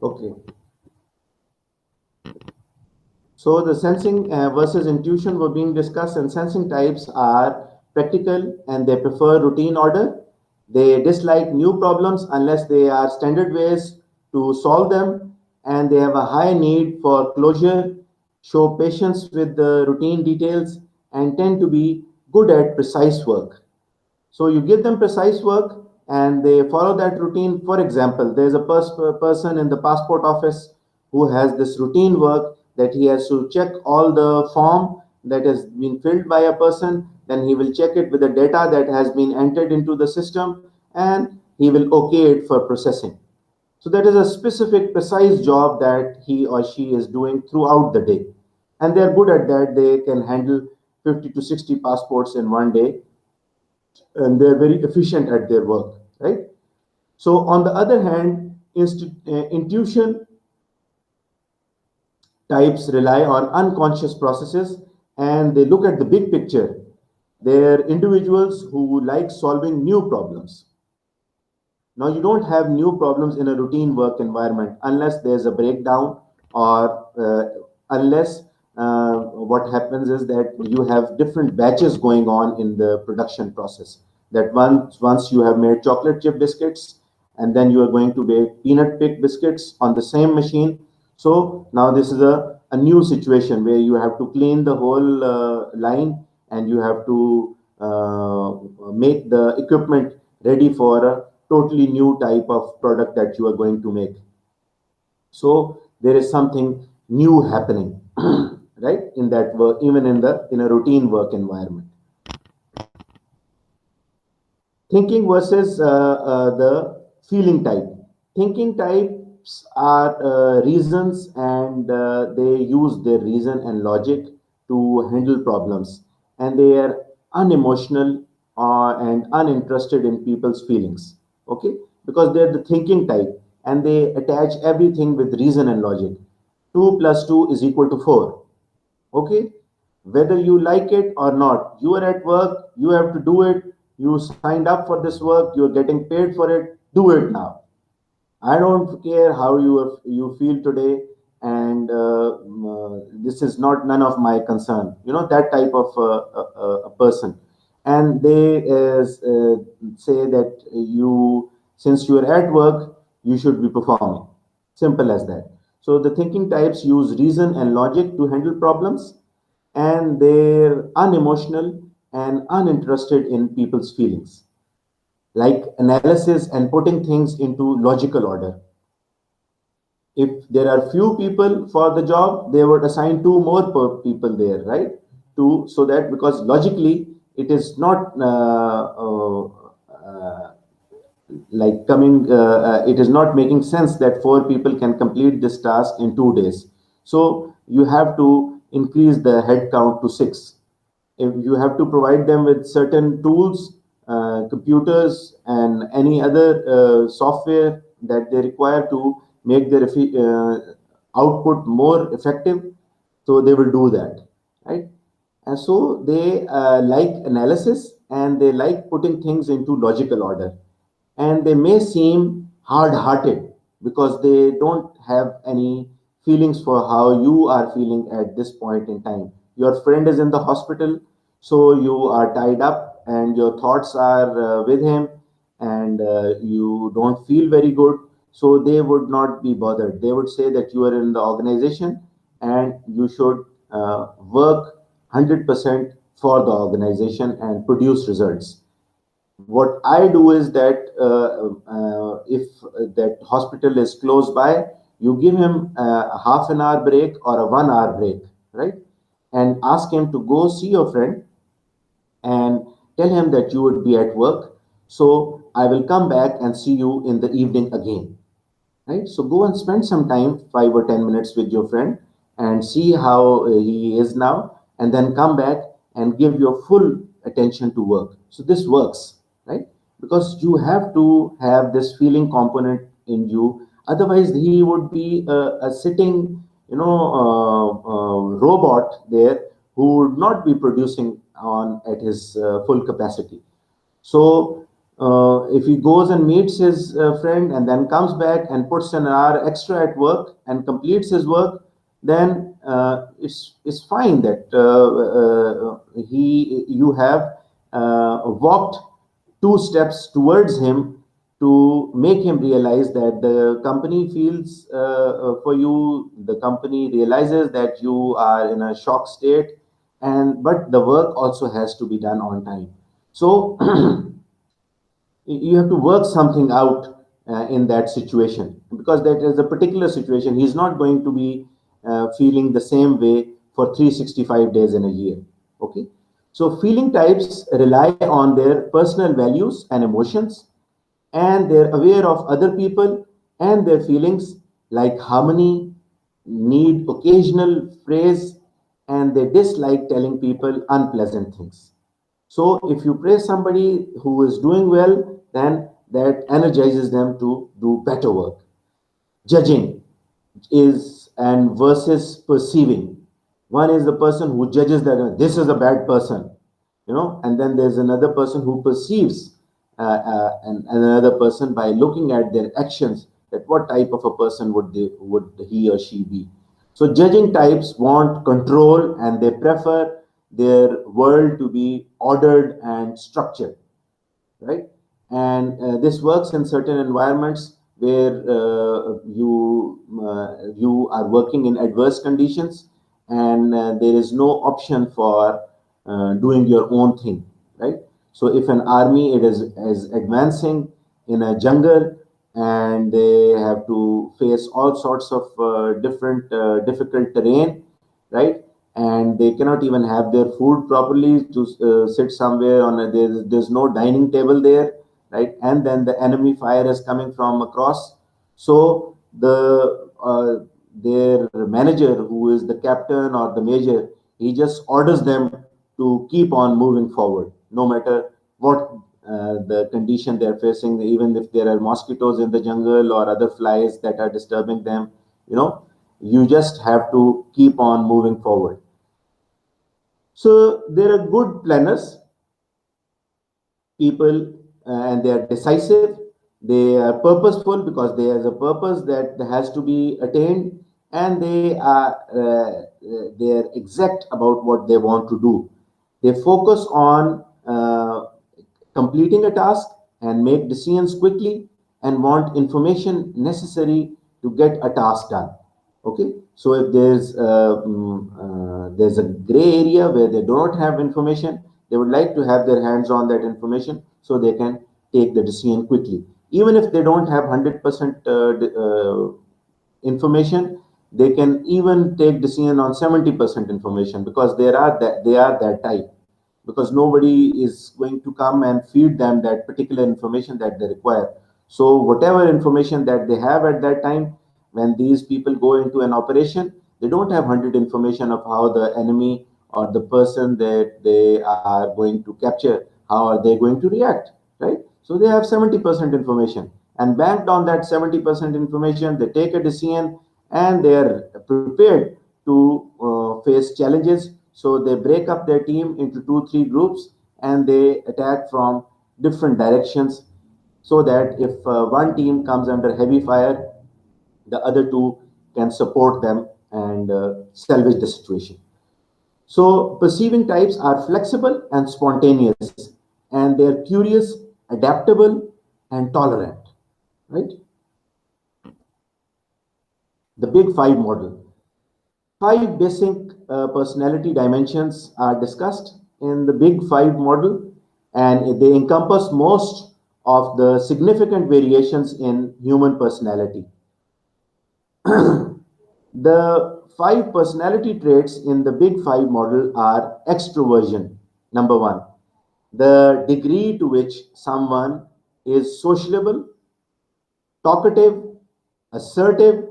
Okay. So the sensing versus intuition were being discussed, and sensing types are practical and they prefer routine order. They dislike new problems unless they are standard ways to solve them, and they have a high need for closure, show patience with the routine details, and tend to be good at precise work. So you give them precise work and they follow that routine. For example, there's a person in the passport office who has this routine work that he has to check all the form that has been filled by a person. Then he will check it with the data that has been entered into the system and he will okay it for processing. So that is a specific, precise job that he or she is doing throughout the day. And they're good at that. They can handle 50 to 60 passports in one day and they're very efficient at their work, right? So, on the other hand, intuition types rely on unconscious processes and they look at the big picture. They're individuals who like solving new problems. Now, you don't have new problems in a routine work environment unless there's a breakdown or unless what happens is that you have different batches going on in the production process. That once you have made chocolate chip biscuits and then you are going to make peanut pick biscuits on the same machine. So now this is a new situation where you have to clean the whole line and you have to make the equipment ready for a totally new type of product that you are going to make. So there is something new happening, right? In that work, even in a routine work environment. Thinking versus the feeling type. Thinking types are reasons and they use their reason and logic to handle problems, and they are unemotional and uninterested in people's feelings. Okay, because they're the thinking type and they attach everything with reason and logic. 2 plus 2 is equal to 4. Okay, whether you like it or not, you are at work, you have to do it, you signed up for this work, you're getting paid for it, do it now. I don't care how you feel today, and this is not none of my concern. You know that type of a person, and they say that since you are at work, you should be performing. Simple as that. So the thinking types use reason and logic to handle problems, and they're unemotional and uninterested in people's feelings, like analysis and putting things into logical order. If there are few people for the job, they would assign two more people there, right? To so that because logically it is not like coming, it is not making sense that four people can complete this task in 2 days. So you have to increase the head count to six. If you have to provide them with certain tools, computers, and any other software that they require to make their output more effective, so they will do that, right? And so they like analysis and they like putting things into logical order. And they may seem hard hearted because they don't have any feelings for how you are feeling at this point in time. Your friend is in the hospital, so you are tied up and your thoughts are with him, and you don't feel very good. So they would not be bothered. They would say that you are in the organization and you should work 100% for the organization and produce results. What I do is that if that hospital is close by, you give him a half an hour break or a 1 hour break, right? And ask him to go see your friend and tell him that you would be at work. So I will come back and see you in the evening again, right? So go and spend some time, 5 or 10 minutes with your friend and see how he is now, and then come back and give your full attention to work. So this works, right? Because you have to have this feeling component in you. Otherwise, he would be a sitting, robot there who would not be producing on at his full capacity. So If he goes and meets his friend and then comes back and puts an hour extra at work and completes his work, then it's fine that you have walked two steps towards him to make him realize that the company feels for you, the company realizes that you are in a shock state, and but the work also has to be done on time. So you have to work something out in that situation, because that is a particular situation. He's not going to be feeling the same way for 365 days in a year. Okay, so feeling types rely on their personal values and emotions, and they're aware of other people and their feelings, like harmony, need occasional praise, and they dislike telling people unpleasant things. So if you praise somebody who is doing well, then that energizes them to do better work. Judging is and versus perceiving. One is the person who judges that this is a bad person, and then there's another person who perceives and another person by looking at their actions, that what type of a person would he or she be. So judging types want control, and they prefer their world to be ordered and structured, right? And this works in certain environments where you are working in adverse conditions, and there is no option for doing your own thing, right? So if an army it is advancing in a jungle, and they have to face all sorts of different difficult terrain, right? And they cannot even have their food properly to sit somewhere on there's no dining table there, right? And then the enemy fire is coming from across. So their manager, who is the captain or the major, he just orders them to keep on moving forward, no matter what the condition they're facing, even if there are mosquitoes in the jungle or other flies that are disturbing them, you just have to keep on moving forward. So there are good planners, people, and they are decisive. They are purposeful because there is a purpose that has to be attained, and they are exact about what they want to do. They focus on completing a task and make decisions quickly, and want information necessary to get a task done. Okay, so if there's a gray area where they do not have information, they would like to have their hands on that information so they can take the decision quickly. Even if they don't have 100% information, they can even take decision on 70% information, because they are that type, because nobody is going to come and feed them that particular information that they require. So whatever information that they have at that time, when these people go into an operation, they don't have 100 information of how the enemy or the person that they are going to capture, how are they going to react, right? So they have 70% information, and banked on that 70% information, they take a decision, and they are prepared to face challenges. So they break up their team into 2 3 groups, and they attack from different directions, so that if one team comes under heavy fire, the other two can support them and salvage the situation. So perceiving types are flexible and spontaneous, and they're curious, adaptable, and tolerant, right? The Big Five model. Five basic personality dimensions are discussed in the Big Five model, and they encompass most of the significant variations in human personality. The five personality traits in the Big Five model are: extroversion, number one, the degree to which someone is sociable, talkative, assertive,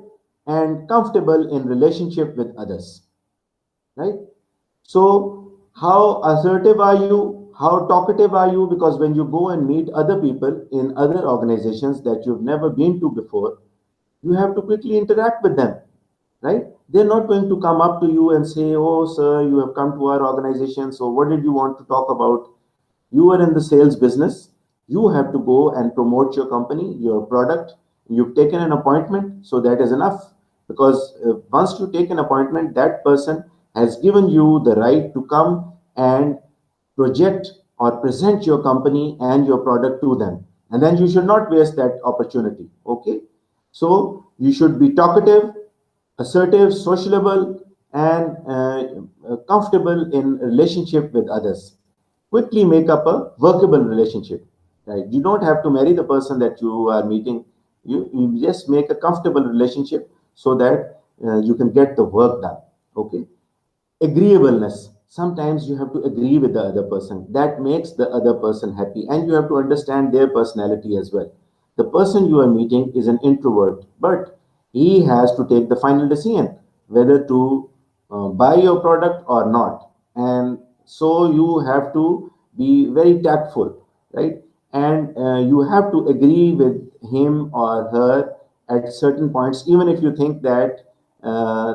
and comfortable in relationship with others, right? So how assertive are you? How talkative are you? Because when you go and meet other people in other organizations that you've never been to before, you have to quickly interact with them, right? They're not going to come up to you and say, "Oh, sir, you have come to our organization, so what did you want to talk about?" You are in the sales business. You have to go and promote your company, your product. You've taken an appointment, so that is enough. Because once you take an appointment, that person has given you the right to come and project or present your company and your product to them. And then you should not waste that opportunity. Okay. So you should be talkative, assertive, sociable, and comfortable in relationship with others. Quickly make up a workable relationship. Right? You don't have to marry the person that you are meeting. You just make a comfortable relationship so that you can get the work done. Okay. Agreeableness. Sometimes you have to agree with the other person. That makes the other person happy, and you have to understand their personality as well. The person you are meeting is an introvert, but he has to take the final decision whether to buy your product or not. And so you have to be very tactful, right? And you have to agree with him or her at certain points, even if you think that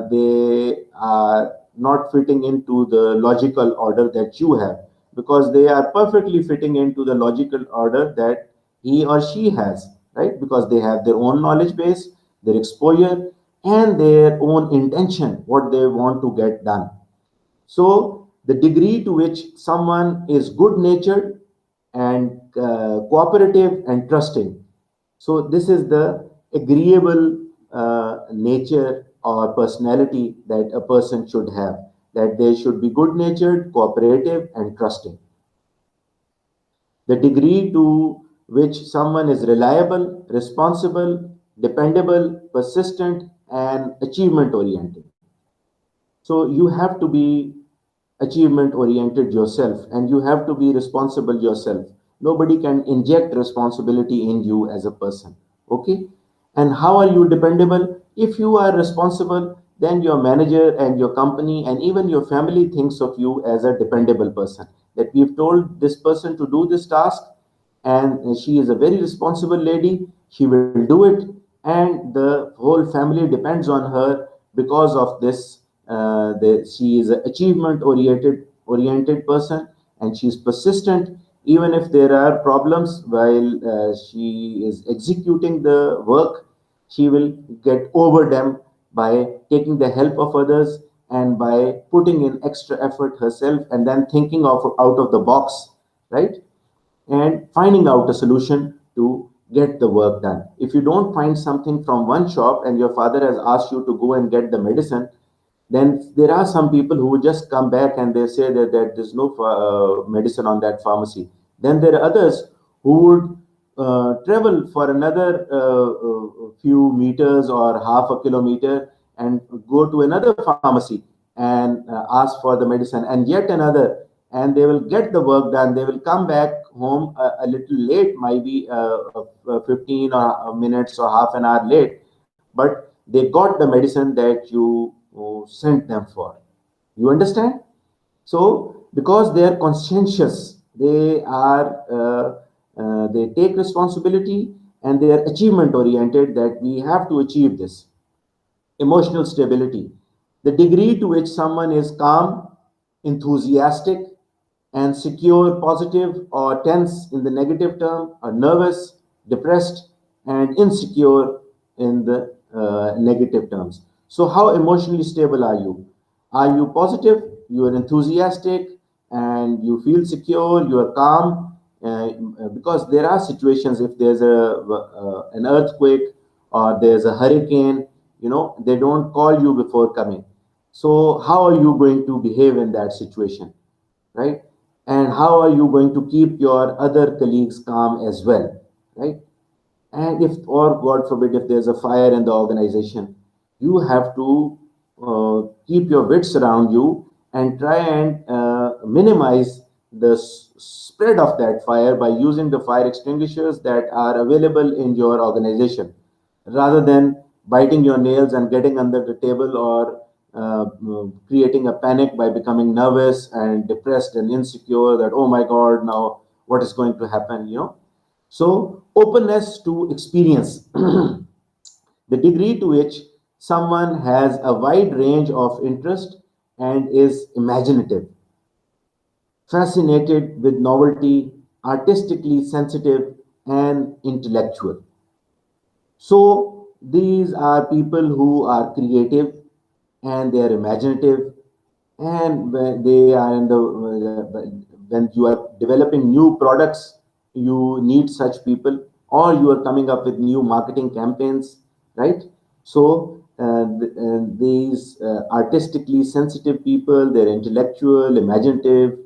they are not fitting into the logical order that you have, because they are perfectly fitting into the logical order that he or she has, right? Because they have their own knowledge base, their exposure, and their own intention, what they want to get done. So, the degree to which someone is good natured and cooperative and trusting. So, this is the agreeable nature or personality that a person should have, that they should be good natured, cooperative, and trusting. The degree to which someone is reliable, responsible, dependable, persistent, and achievement oriented. So you have to be achievement oriented yourself, and you have to be responsible yourself. Nobody can inject responsibility in you as a person. Okay. And how are you dependable? If you are responsible, then your manager and your company and even your family thinks of you as a dependable person, that we've told this person to do this task, and she is a very responsible lady, she will do it, and the whole family depends on her because of this. She is an achievement oriented person, and she is persistent. Even if there are problems while she is executing the work, she will get over them by taking the help of others and by putting in extra effort herself, and then thinking of out of the box, right? And finding out a solution to get the work done. If you don't find something from one shop and your father has asked you to go and get the medicine, then there are some people who would just come back and they say that there's no medicine on that pharmacy. Then there are others who would travel for another few meters or half a kilometer and go to another pharmacy and ask for the medicine, and yet another, and they will get the work done. They will come back home a little late, maybe 15 minutes or half an hour late, but they got the medicine that you sent them for. You understand? So, because they are conscientious, they take responsibility, and they are achievement oriented, that we have to achieve this. Emotional stability. The degree to which someone is calm, enthusiastic, and secure, positive, or tense in the negative term, or nervous, depressed, and insecure in the negative terms. So, how emotionally stable are you? Are you positive? You are enthusiastic and you feel secure, you are calm. Because there are situations, if there's an earthquake or there's a hurricane, they don't call you before coming. So, how are you going to behave in that situation? Right? And how are you going to keep your other colleagues calm as well? Right? And if, or God forbid, if there's a fire in the organization, you have to keep your wits around you and try and minimize the spread of that fire by using the fire extinguishers that are available in your organization, rather than biting your nails and getting under the table, or creating a panic by becoming nervous and depressed and insecure, that oh my god, now what is going to happen. So, openness to experience. The degree to which someone has a wide range of interest and is imaginative, fascinated with novelty, artistically sensitive, and intellectual. So these are people who are creative and they are imaginative, and when they are in the when you are developing new products, you need such people, or you are coming up with new marketing campaigns, right? So these artistically sensitive people, they're intellectual, imaginative,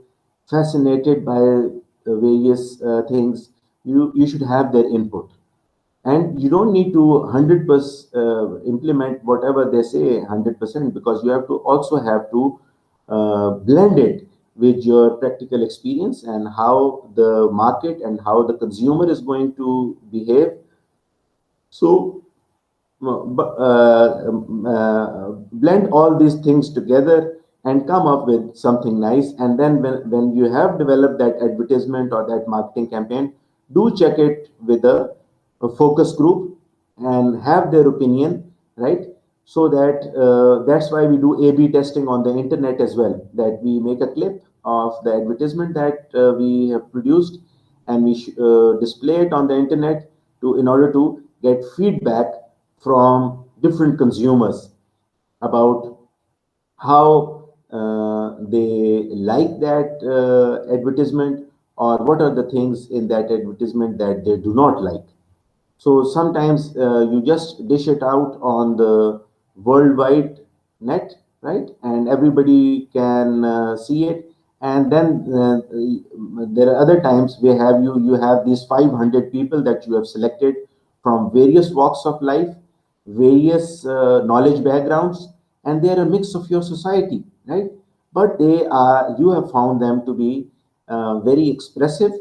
fascinated by various things. You should have their input, and you don't need to 100% implement whatever they say 100%, because you have to also have to blend it with your practical experience and how the market and how the consumer is going to behave. So blend all these things together and come up with something nice. And then when you have developed that advertisement or that marketing campaign, do check it with a focus group and have their opinion, right? So that that's why we do A/B testing on the internet as well. That we make a clip of the advertisement that we have produced, and we display it on the internet to in order to get feedback from different consumers about how they like that advertisement, or what are the things in that advertisement that they do not like. So sometimes you just dish it out on the worldwide net, right? And everybody can see it. And then there are other times where you have these 500 people that you have selected from various walks of life, various knowledge backgrounds, and they are a mix of your society, right? But they are you have found them to be very expressive,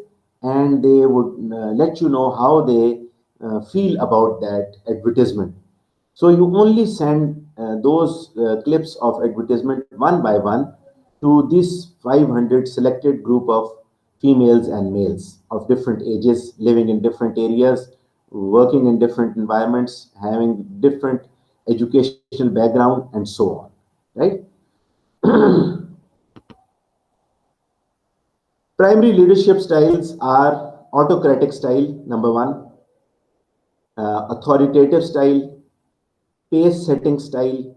and they would let you know how they feel about that advertisement. So you only send those clips of advertisement one by one to this 500 selected group of females and males of different ages, living in different areas, working in different environments, having different educational background, and so on, right? Primary leadership styles are autocratic style, number one, authoritative style, pace setting style,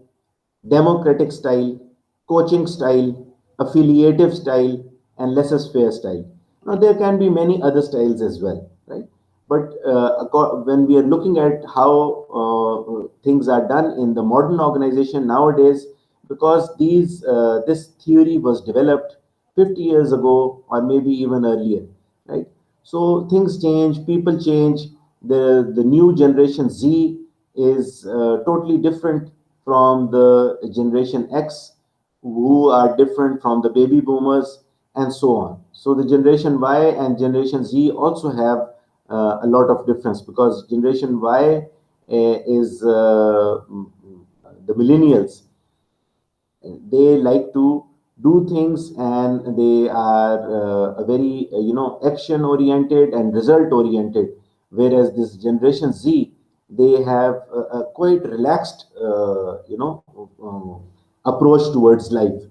democratic style, coaching style, affiliative style, and laissez-faire style. Now, there can be many other styles as well, right? But when we are looking at how things are done in the modern organization nowadays, because this theory was developed 50 years ago or maybe even earlier, right? So things change, people change. The new generation Z is totally different from the generation X, who are different from the baby boomers, and so on. So the generation Y and generation Z also have a lot of difference, because generation Y is the millennials. They like to do things, and they are a very action oriented and result oriented, whereas this generation Z, they have a quite relaxed approach towards life.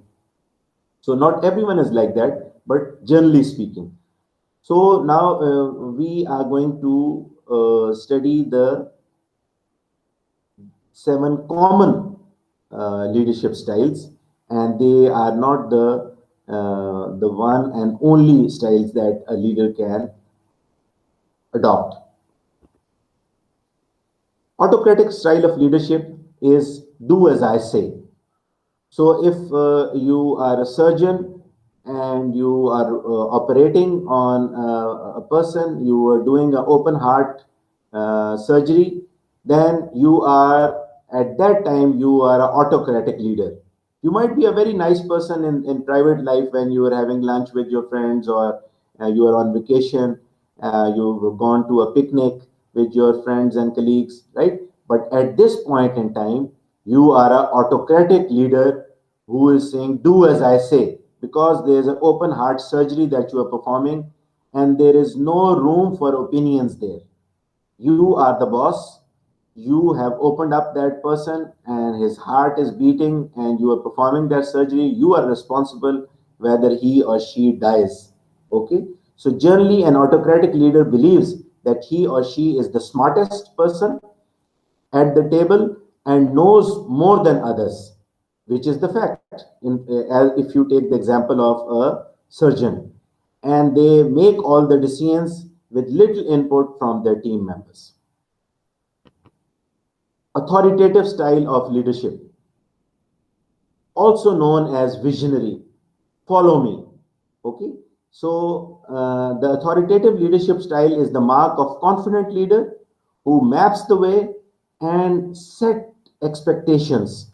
So not everyone is like that, but generally speaking. So now we are going to study the 7 common leadership styles, and they are not the one and only styles that a leader can adopt. Autocratic style of leadership is do as I say. So if you are a surgeon and you are operating on a person, you are doing an open heart surgery, then you are at that time you are an autocratic leader. You might be a very nice person in private life when you are having lunch with your friends, or you are on vacation, you've gone to a picnic with your friends and colleagues, right? But at this point in time, you are an autocratic leader who is saying, do as I say, because there is an open heart surgery that you are performing, and there is no room for opinions there. You are the boss. You have opened up that person, and his heart is beating, and you are performing that surgery. You are responsible whether he or she dies. Okay. So generally, an autocratic leader believes that he or she is the smartest person at the table and knows more than others, which is the fact. If you take the example of a surgeon, and they make all the decisions with little input from their team members. Authoritative style of leadership, also known as visionary. Follow me. Okay. So the authoritative leadership style is the mark of confident leader who maps the way and set expectations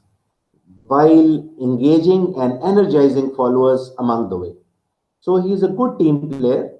while engaging and energizing followers among the way. So he's a good team player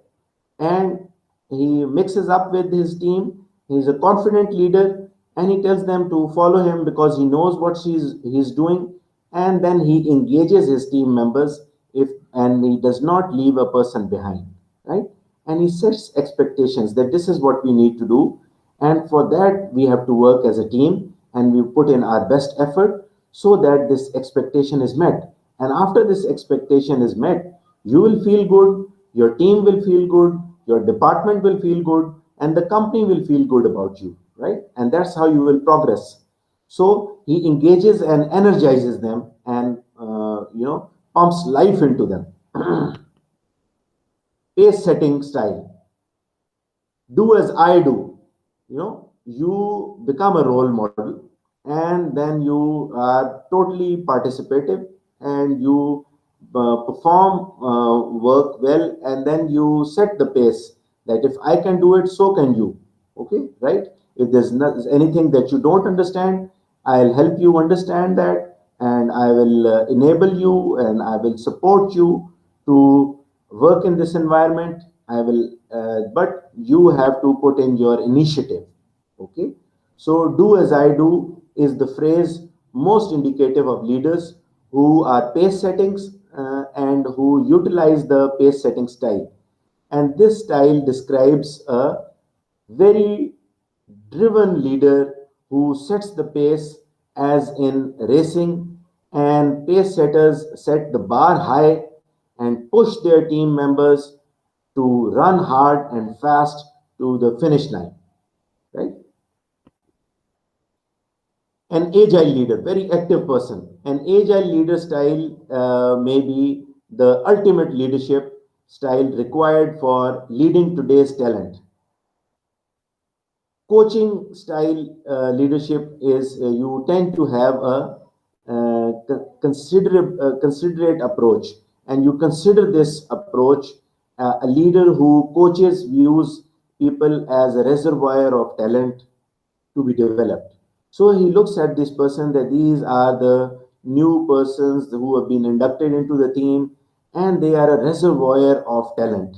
and he mixes up with his team. He's a confident leader and he tells them to follow him because he knows what he's doing, and then he engages his team members if and he does not leave a person behind, right? And he sets expectations that this is what we need to do, and for that we have to work as a team and we put in our best effort so that this expectation is met. And after this expectation is met, you will feel good, your team will feel good, your department will feel good, and the company will feel good about you, right? And that's how you will progress. So he engages and energizes them and pumps life into them. Pace setting style. Do as I do. You become a role model and then you are totally participative and you perform work well, and then you set the pace that if I can do it, so can you. Okay, right? If there's anything that you don't understand, I'll help you understand that, and I will enable you and I will support you to work in this environment. I will, but you have to put in your initiative. Okay, so do as I do is the phrase most indicative of leaders who are pace settings and who utilize the pace setting style. And this style describes a very driven leader who sets the pace, as in racing, and pace setters set the bar high and push their team members to run hard and fast to the finish line, right? An agile leader, very active person. An agile leader style may be the ultimate leadership style required for leading today's talent. Coaching style leadership is you tend to have a considerate approach, and you consider this approach. A leader who coaches views people as a reservoir of talent to be developed. So he looks at this person that these are the new persons who have been inducted into the team, and they are a reservoir of talent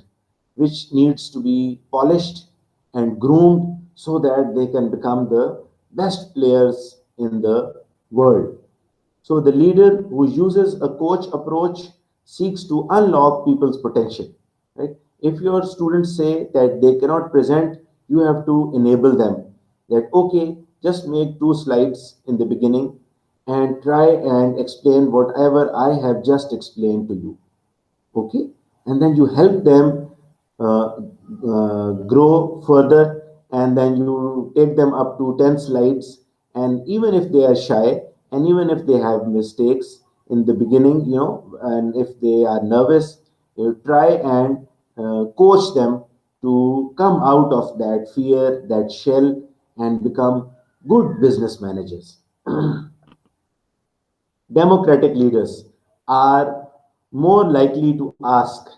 which needs to be polished and groomed so that they can become the best players in the world. So the leader who uses a coach approach seeks to unlock people's potential. Right? If your students say that they cannot present, you have to enable them. That okay, just make 2 slides in the beginning and try and explain whatever I have just explained to you. Okay, and then you help them grow further, and then you take them up to 10 slides, and even if they are shy and even if they have mistakes in the beginning, and if they are nervous, you try and coach them to come out of that fear, that shell, and become good business managers. Democratic leaders are more likely to ask.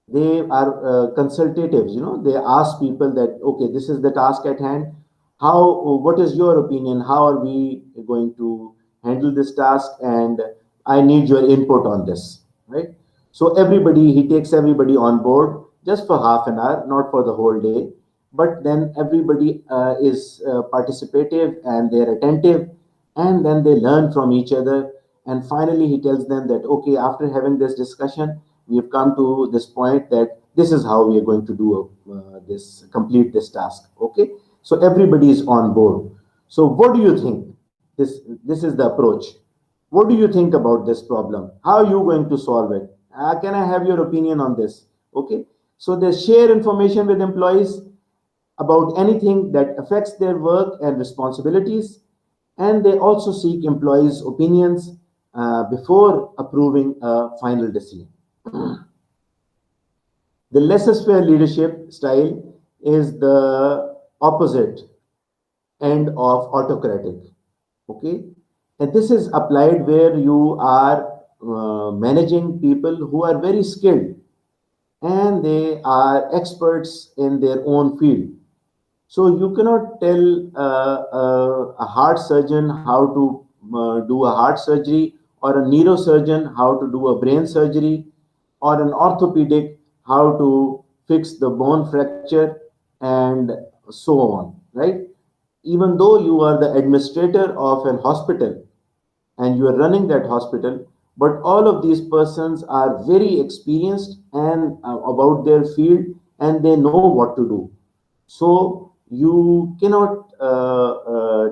They are consultatives. They ask people that okay, this is the task at hand. What is your opinion? How are we going to handle this task? And I need your input on this, right? So he takes everybody on board just for half an hour, not for the whole day. But then everybody is participative and they're attentive, and then they learn from each other. And finally, he tells them that okay, after having this discussion, we have come to this point that this is how we are going to do complete this task. Okay, so everybody is on board. So what do you think? This is the approach. What do you think about this problem? How are you going to solve it? Can I have your opinion on this? Okay, So they share information with employees about anything that affects their work and responsibilities, and they also seek employees' opinions before approving a final decision. The laissez-faire leadership style is the opposite end of autocratic. Okay, and this is applied where you are managing people who are very skilled and they are experts in their own field. So you cannot tell a heart surgeon how to do a heart surgery, or a neurosurgeon how to do a brain surgery, or an orthopedic how to fix the bone fracture, and so on, right? Even though you are the administrator of an hospital and you are running that hospital, but all of these persons are very experienced and about their field, and they know what to do. So you cannot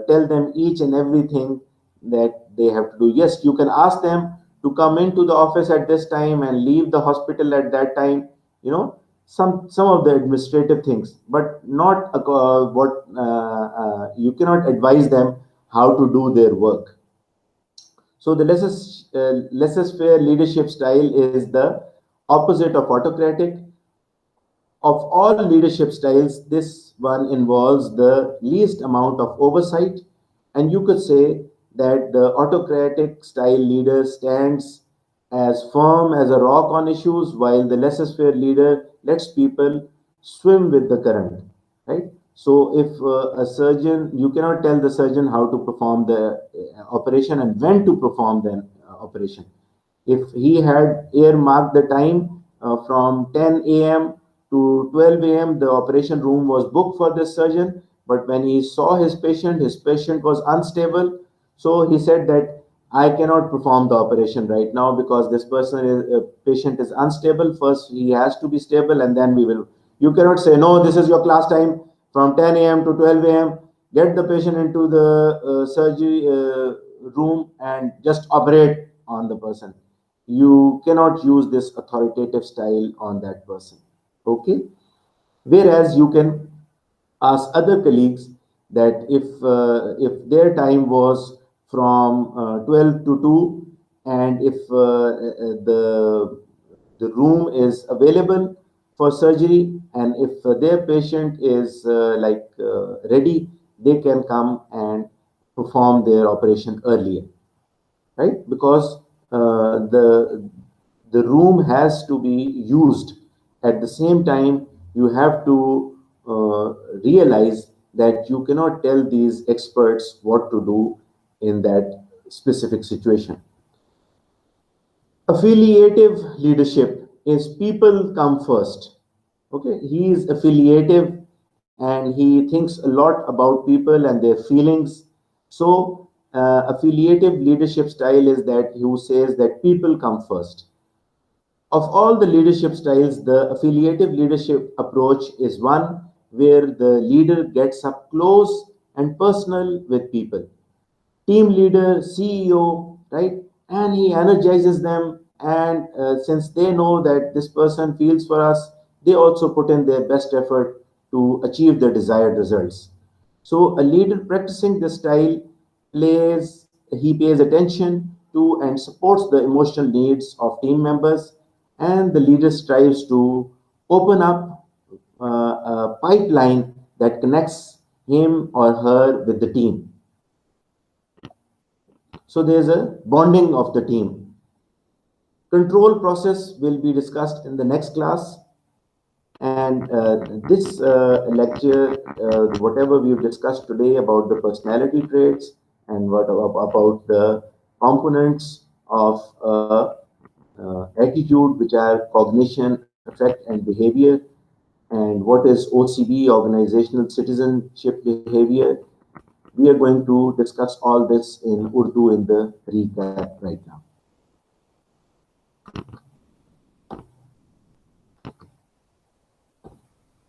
tell them each and everything that they have to do. Yes, you can ask them to come into the office at this time and leave the hospital at that time, you know, some of the administrative things, but not what you cannot advise them how to do their work. So the laissez-faire leadership style is the opposite of autocratic. Of all leadership styles, this one involves the least amount of oversight, and you could say that the autocratic style leader stands as firm as a rock on issues, while the laissez-faire leader lets people swim with the current, right? So if a surgeon, you cannot tell the surgeon how to perform the operation and when to perform the operation. If he had earmarked the time from 10 a.m. to 12 a.m., the operation room was booked for this surgeon. But when he saw his patient was unstable. So he said that I cannot perform the operation right now because this patient is unstable. First, he has to be stable, and then we will. You cannot say, no, this is your class time from 10 a.m. to 12 a.m. Get the patient into the surgery room and just operate on the person. You cannot use this authoritative style on that person. Okay, whereas you can ask other colleagues that if their time was from 12 to 2, and if the room is available for surgery, and if their patient is ready, they can come and perform their operation earlier, right? Because the room has to be used. At the same time, you have to realize that you cannot tell these experts what to do in that specific situation. Affiliative leadership is people come first. Okay, he is affiliative and he thinks a lot about people and their feelings. So affiliative leadership style is that who says that people come first. Of all the leadership styles, the affiliative leadership approach is one where the leader gets up close and personal with people. Team leader, CEO, right? And he energizes them. And since they know that this person feels for us, they also put in their best effort to achieve the desired results. So a leader practicing this style he pays attention to and supports the emotional needs of team members, and the leader strives to open up a pipeline that connects him or her with the team. So there's a bonding of the team. Control process will be discussed in the next class. And this lecture, whatever we've discussed today about the personality traits and what about the components of attitude, which are cognition, affect, and behavior, and what is OCB, organizational citizenship behavior. We are going to discuss all this in Urdu in the recap right now.